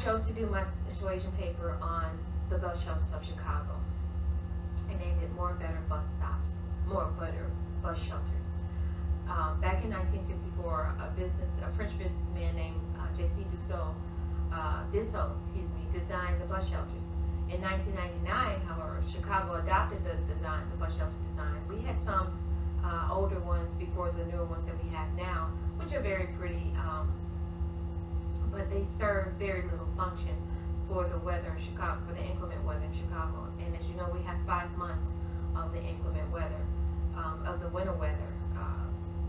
chose to do my persuasion paper on the bus shelters of Chicago. I named it More Better Bus Stops, More Better Bus Shelters. Back in 1964, a French businessman named J.C. Dissot, designed the bus shelters. In 1999, however, Chicago adopted the bus shelter design. We had some older ones before the newer ones that we have now, which are very pretty, but they serve very little function for the weather in Chicago, for the inclement weather in Chicago. And as you know, we have 5 months of the inclement weather, of the winter weather,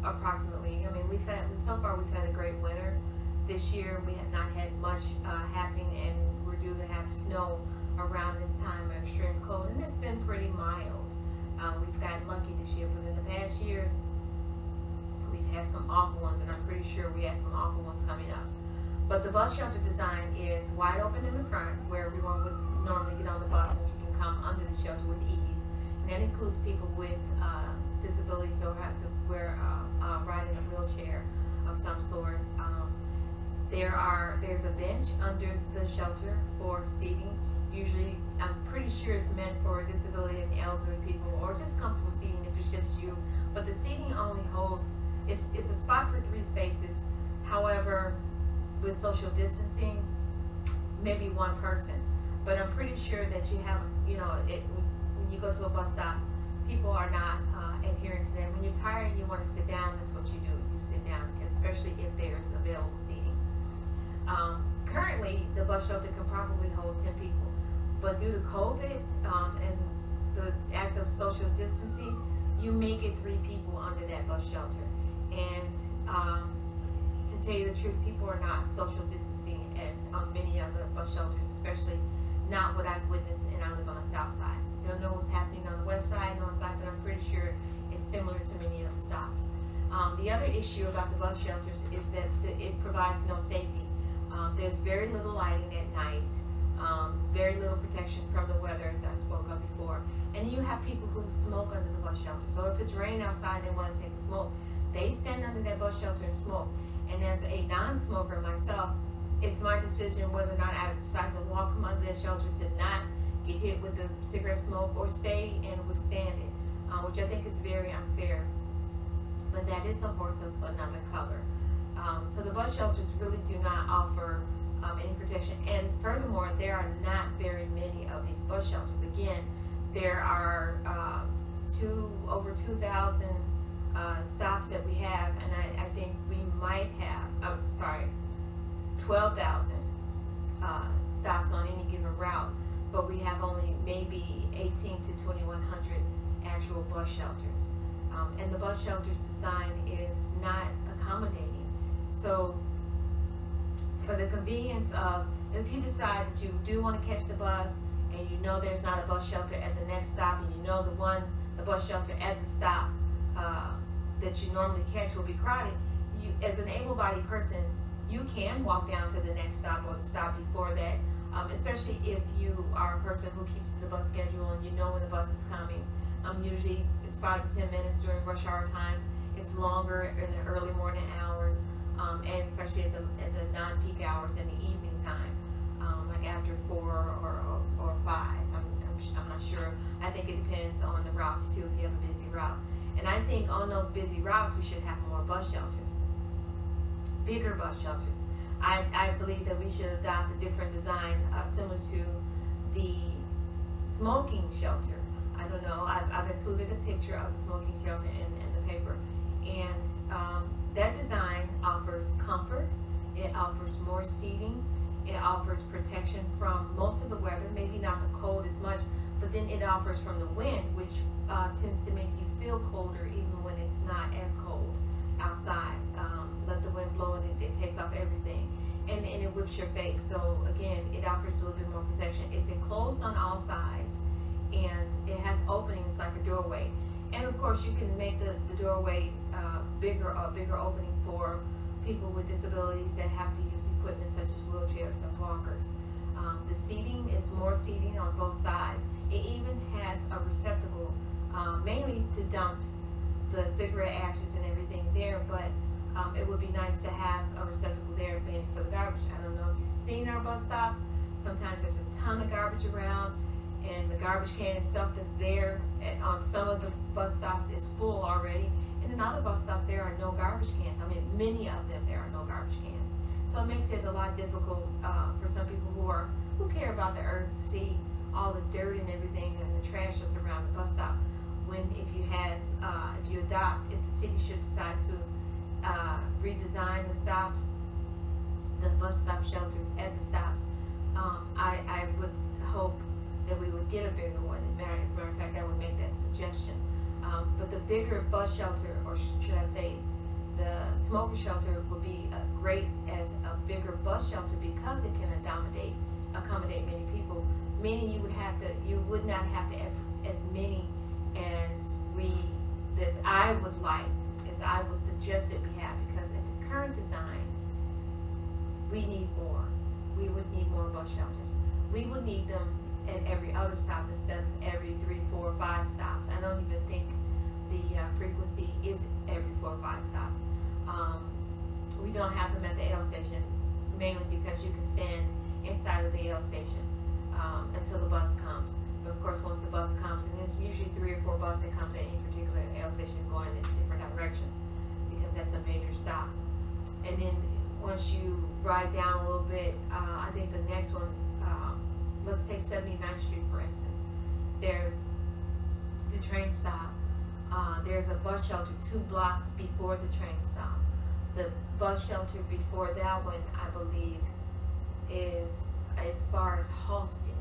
approximately. I mean, so far we've had a great winter. This year we have not had much happening, and we're due to have snow around this time of extreme cold, and it's been pretty mild. We've gotten lucky this year, but in the past years we've had some awful ones, and I'm pretty sure we have some awful ones coming up. But the bus shelter design is wide open in the front, where everyone would normally get on the bus, and you can come under the shelter with ease. And that includes people with disabilities or have to ride in a wheelchair of some sort. There's a bench under the shelter for seating. Usually, I'm pretty sure it's meant for disability and elderly people, or just comfortable seating if it's just you. But the seating only holds, it's a spot for 3 spaces. However, with social distancing, maybe 1 person. But I'm pretty sure that you have, when you go to a bus stop, people are not adhering to that. When you're tired and you want to sit down, that's what you do. You sit down, especially if there's available seating. Currently, the bus shelter can probably hold 10 people. But due to COVID and the act of social distancing, you may get 3 people under that bus shelter. And to tell you the truth, people are not social distancing on many of the bus shelters, especially not what I've witnessed, and I live on the south side. I don't know what's happening on the west side, north side, but I'm pretty sure it's similar to many of the stops. The other issue about the bus shelters is that it provides no safety. There's very little lighting at night, very little protection from the weather, as I spoke of before. And you have people who smoke under the bus shelter. So if it's raining outside and they want to take a smoke, they stand under that bus shelter and smoke. And as a non-smoker myself, it's my decision whether or not I decide to walk from under that shelter to not get hit with the cigarette smoke or stay and withstand it, which I think is very unfair. But that is a horse of another color. So the bus shelters really do not offer any protection. And furthermore, there are not very many of these bus shelters. Again, there are over 2,000 stops that we have, and I think we might have, 12,000 stops on any given route, but we have only maybe 18 to 2,100 actual bus shelters. And the bus shelter's design is not accommodating. So for the convenience of, if you decide that you do want to catch the bus and you know there's not a bus shelter at the next stop, and you know the bus shelter at the stop that you normally catch will be crowded, you, as an able-bodied person, you can walk down to the next stop or the stop before that, especially if you are a person who keeps the bus schedule and you know when the bus is coming. Usually it's 5 to 10 minutes during rush hour times. It's longer in the early morning hours, and especially at the non-peak hours in the evening time, like after 4 or 5. I'm not sure. I think it depends on the routes too, if you have a busy route. And I think on those busy routes we should have more bus shelters, bigger bus shelters. I believe that we should adopt a different design similar to the smoking shelter. I don't know, I've included a picture of the smoking shelter in the paper. And that design offers comfort, it offers more seating, it offers protection from most of the weather, maybe not the cold as much, but then it offers from the wind, which tends to make you feel colder even when it's not as cold outside. Let the wind blow and it takes off everything. And it whips your face. So again, it offers a little bit more protection. It's enclosed on all sides, and it has openings like a doorway. And of course, you can make the doorway bigger opening for people with disabilities that have to use equipment such as wheelchairs and walkers. The seating is more seating on both sides. It even has a receptacle, mainly to dump the cigarette ashes and everything there, but it would be nice to have a receptacle there maybe for the garbage. I don't know if you've seen our bus stops. Sometimes there's a ton of garbage around, and the garbage can itself that's there on some of the bus stops is full already. And in other bus stops there are no garbage cans. I mean, many of them there are no garbage cans. So it makes it a lot difficult for some people who care about the earth to see all the dirt and everything and the trash that's around the bus stop. When if the city should decide to redesign the stops, the bus stop shelters at the stops, I would hope that we would get a bigger one. As a matter of fact, I would make that suggestion. But the bigger bus shelter, or should I say, the smoker shelter, would be great as a bigger bus shelter because it can accommodate many people. Meaning you would not have to have as many as I would like, as I would suggest that we have, because at the current design, we need more. We would need more bus shelters. We would need them at every other stop instead of every 3, 4, 5 stops. I don't even think the frequency is every 4 or 5 stops. We don't have them at the L station, mainly because you can stand inside of the L station until the bus comes. But of course, once the bus comes, and there's usually 3 or 4 buses that come to any particular L station going in different directions, because that's a major stop. And then once you ride down a little bit, I think the next one, let's take 79th Street for instance. There's the train stop. There's a bus shelter 2 blocks before the train stop. The bus shelter before that one, I believe, is as far as Halsted.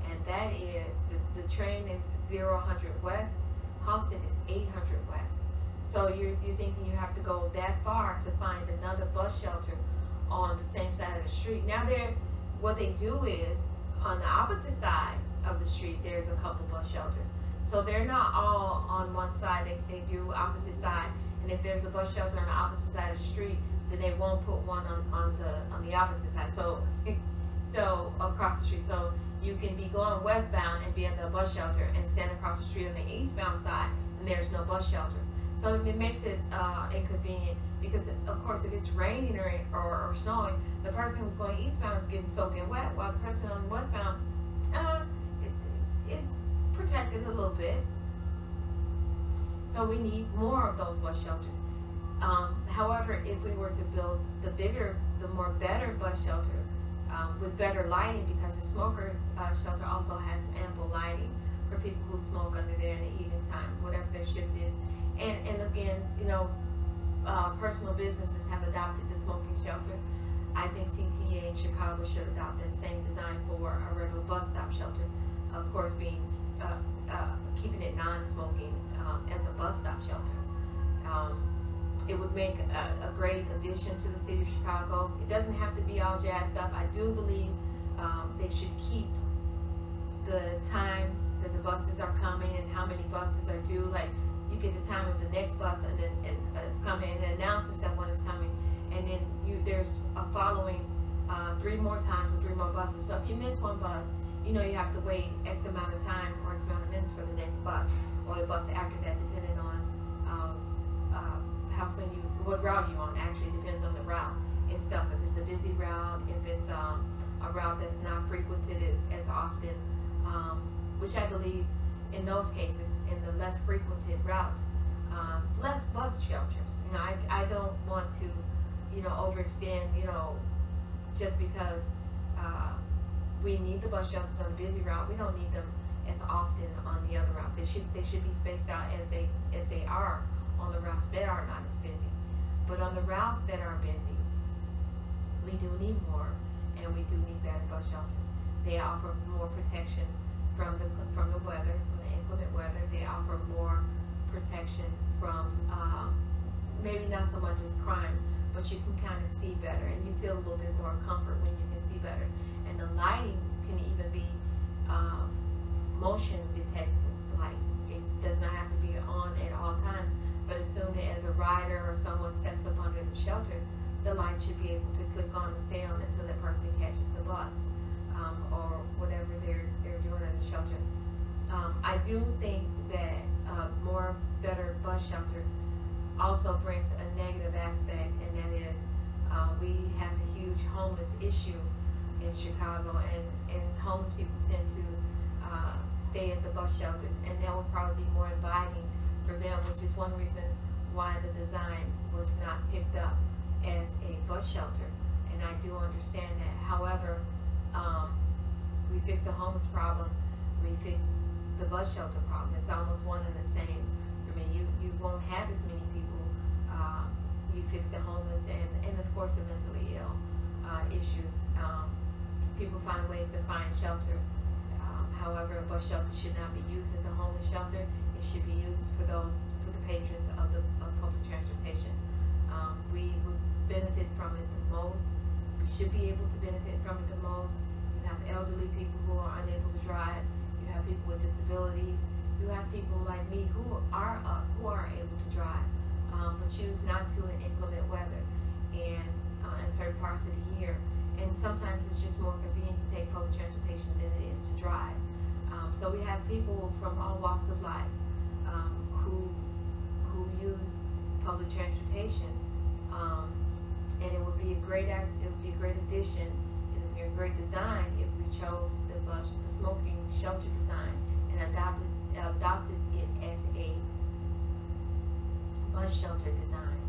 And that is, the train is 0-100 West. Halsted is 800 West. So you're thinking you have to go that far to find another bus shelter on the same side of the street. Now what they do is, on the opposite side of the street, there's a couple bus shelters. So they're not all on one side, they do opposite side. And if there's a bus shelter on the opposite side of the street, then they won't put one on the opposite side. So across the street. So you can be going westbound and be at the bus shelter and stand across the street on the eastbound side and there's no bus shelter. So it makes it inconvenient because, of course, if it's raining or snowing, the person who's going eastbound is getting soaking wet, while the person on westbound is protected a little bit. So we need more of those bus shelters. However, if we were to build the better bus shelter with better lighting, because the smoker shelter also has ample lighting for people who smoke under there in the evening time, whatever their shift is. And again, personal businesses have adopted the smoking shelter. I think CTA in Chicago should adopt that same design for a regular bus stop shelter. Of course, keeping it non-smoking as a bus stop shelter. It would make a great addition to the city of Chicago. It doesn't have to be all jazzed up. I do believe they should keep the time that the buses are coming and how many buses are due. Like, you get the time of the next bus and then it's coming, and it announces that one is coming, and then there's a following 3 more times or 3 more buses. So if you miss one bus, you have to wait X amount of time or X amount of minutes for the next bus or the bus after that, depending on what route you're on. Actually, it depends on the route itself. If it's a busy route, if it's a route that's not frequented as often, which I believe in those cases, in the less frequented routes, less bus shelters. I don't want to, overextend, just because we need the bus shelters on a busy route. We don't need them as often on the other routes. They should be spaced out as they are on the routes that are not as busy. But on the routes that are busy, we do need more, and we do need better bus shelters. They offer more protection from the weather, from the inclement weather. They offer more protection from maybe not so much as crime, but you can kind of see better, and you feel a little bit more comfort when you can see better. And the lighting can even be motion detected light. It does not have to be on at all times, but as soon as a rider or someone steps up under the shelter, the light should be able to click on and stay on until that person catches the bus or whatever they're doing at the shelter. I do think that better bus shelter also brings a negative aspect, and that is we have a huge homeless issue in Chicago, and homeless people tend to stay at the bus shelters, and that would probably be more inviting for them, which is one reason why the design was not picked up as a bus shelter. And I do understand that. However, we fix the homeless problem, we fix the bus shelter problem. It's almost one and the same. I mean, you won't have as many people. You fix the homeless and of course the mentally ill issues. People find ways to find shelter. However, a bus shelter should not be used as a homeless shelter. It should be used for the patrons of public transportation. We would benefit from it the most. We should be able to benefit from it the most. You have elderly people who are unable to drive. You have people with disabilities. You have people like me who are able to drive, but choose not to in inclement weather and in certain parts of the year. And sometimes it's just more convenient to take public transportation than it is to drive. So we have people from all walks of life who use public transportation, and it would be a great addition. It would be a great design if we chose the smoking shelter design and adopted it as a bus shelter design.